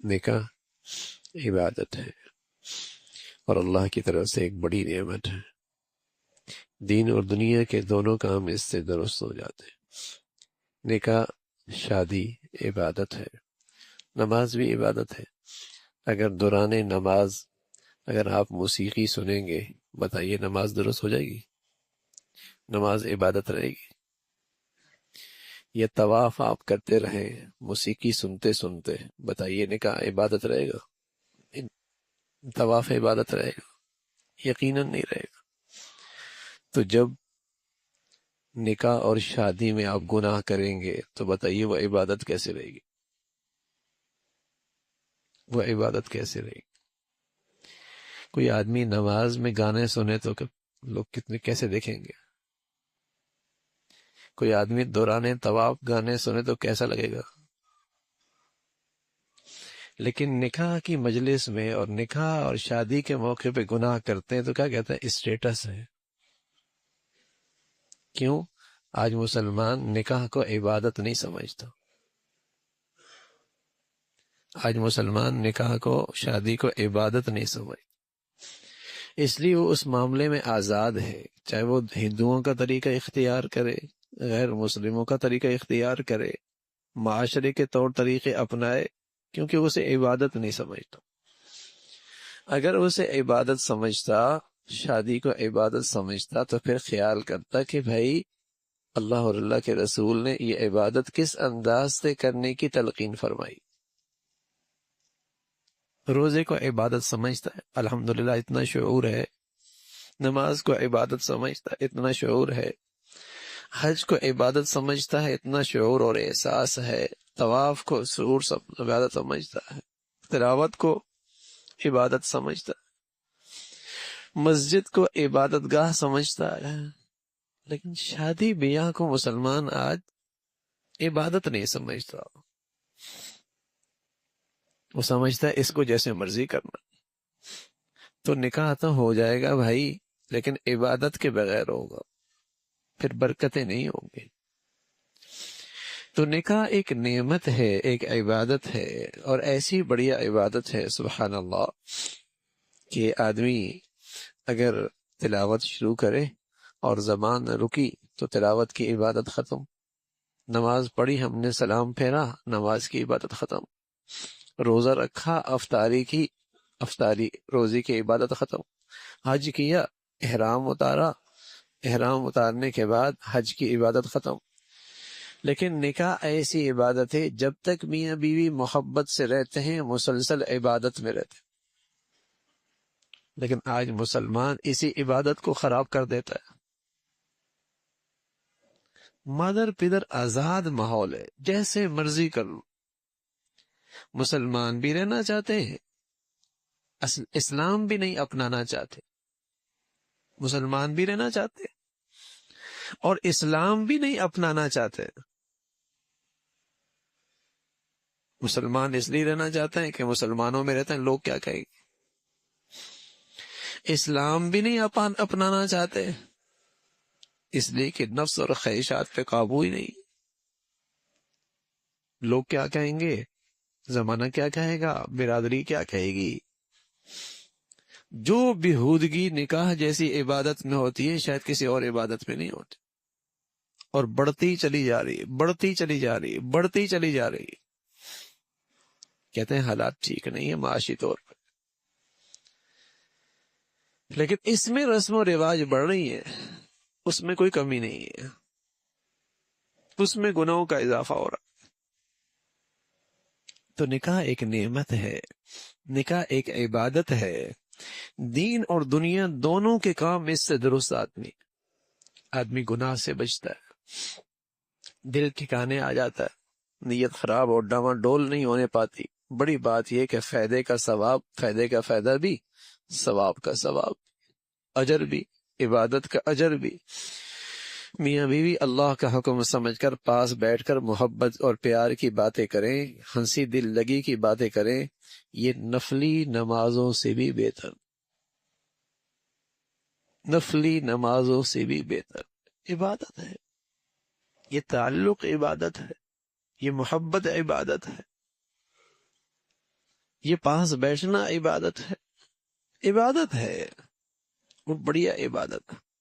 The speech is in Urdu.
نکاح عبادت ہے اور اللہ کی طرف سے ایک بڑی نعمت ہے. دین اور دنیا کے دونوں کام اس سے درست ہو جاتے ہیں. نکاح شادی عبادت ہے، نماز بھی عبادت ہے. اگر دوران نماز اگر آپ موسیقی سنیں گے، بتائیے نماز درست ہو جائے گی؟ نماز عبادت رہے گی؟ یہ طواف آپ کرتے رہیں موسیقی سنتے سنتے، بتائیے نکاح عبادت رہے گا؟ طواف عبادت رہے گا؟ یقیناً نہیں رہے گا. تو جب نکاح اور شادی میں آپ گناہ کریں گے تو بتائیے وہ عبادت کیسے رہے گی؟ وہ عبادت کیسے رہے گی؟ کوئی آدمی نماز میں گانے سنے تو لوگ کتنے کیسے دیکھیں گے؟ کوئی آدمی دوران طواف گانے سنے تو کیسا لگے گا؟ لیکن نکاح کی مجلس میں اور نکاح اور شادی کے موقع پہ گناہ کرتے ہیں تو کیا کہتے ہیں؟ اسٹیٹس ہے. کیوں؟ آج مسلمان نکاح کو عبادت نہیں سمجھتا. آج مسلمان نکاح کو، شادی کو عبادت نہیں سمجھتا. اس لیے وہ اس معاملے میں آزاد ہے، چاہے وہ ہندوؤں کا طریقہ اختیار کرے، غیر مسلموں کا طریقہ اختیار کرے، معاشرے کے طور طریقے اپنائے، کیونکہ اسے عبادت نہیں سمجھتا. اگر اسے عبادت سمجھتا، شادی کو عبادت سمجھتا، تو پھر خیال کرتا کہ بھائی اللہ اور اللہ کے رسول نے یہ عبادت کس انداز سے کرنے کی تلقین فرمائی. روزے کو عبادت سمجھتا ہے، الحمدللہ اتنا شعور ہے. نماز کو عبادت سمجھتا ہے، اتنا شعور ہے. حج کو عبادت سمجھتا ہے، اتنا شعور اور احساس ہے. طواف کو شعور عبادت سمجھتا ہے. تلاوت کو عبادت سمجھتا ہے. مسجد کو عبادت گاہ سمجھتا ہے. لیکن شادی بیاہ کو مسلمان آج عبادت نہیں سمجھتا. وہ سمجھتا ہے اس کو جیسے مرضی کرنا. تو نکاح تو ہو جائے گا بھائی، لیکن عبادت کے بغیر ہوگا، پھر برکتیں نہیں ہوں گی. تو نکاح ایک نعمت ہے، ایک عبادت ہے، اور ایسی بڑھیا عبادت ہے سبحان اللہ کہ آدمی اگر تلاوت شروع کرے اور زبان رکی تو تلاوت کی عبادت ختم. نماز پڑھی، ہم نے سلام پھیرا، نماز کی عبادت ختم. روزہ رکھا، افطاری روزی کی عبادت ختم. حج کیا، احرام اتارا، احرام اتارنے کے بعد حج کی عبادت ختم. لیکن نکاح ایسی عبادت ہے جب تک میاں بیوی محبت سے رہتے ہیں مسلسل عبادت میں رہتے ہیں. لیکن آج مسلمان اسی عبادت کو خراب کر دیتا ہے. مادر پدر آزاد ماحول ہے، جیسے مرضی کر لو. مسلمان بھی رہنا چاہتے ہیں، اسلام بھی نہیں اپنانا چاہتے. مسلمان بھی رہنا چاہتے اور اسلام بھی نہیں اپنانا چاہتے. مسلمان اس لیے رہنا چاہتے ہیں کہ مسلمانوں میں رہتے ہیں، لوگ کیا کہیں گے. اسلام بھی نہیں اپنانا چاہتے اس لیے کہ نفس اور خواہشات پہ قابو ہی نہیں. لوگ کیا کہیں گے، زمانہ کیا کہے گا، برادری کیا کہے گی. جو بےہودگی نکاح جیسی عبادت میں ہوتی ہے شاید کسی اور عبادت میں نہیں ہوتی، اور بڑھتی چلی جا رہی، بڑھتی چلی جا رہی، بڑھتی چلی جا رہی. کہتے ہیں حالات ٹھیک نہیں ہے معاشی طور پر، لیکن اس میں رسم و رواج بڑھ رہی ہے، اس میں کوئی کمی نہیں ہے، اس میں گناہوں کا اضافہ ہو رہا. تو نکاح ایک نعمت ہے، نکاح ایک عبادت ہے. دین اور دنیا دونوں کے کام اس سے درست آدمی گناہ سے بچتا ہے، دل ٹھکانے آ جاتا ہے، نیت خراب اور ڈاواں ڈول نہیں ہونے پاتی. بڑی بات یہ کہ فائدے کا ثواب، فائدے کا فائدہ بھی، ثواب کا ثواب، اجر بھی، عبادت کا اجر بھی. میاں بیوی اللہ کا حکم سمجھ کر پاس بیٹھ کر محبت اور پیار کی باتیں کریں، ہنسی دل لگی کی باتیں کریں، یہ نفلی نمازوں سے بھی بہتر، نفلی نمازوں سے بھی بہتر عبادت ہے. یہ تعلق عبادت ہے، یہ محبت عبادت ہے. یہ پاس بیٹھنا عبادت ہے، عبادت ہے، وہ بڑھیا عبادت ہے۔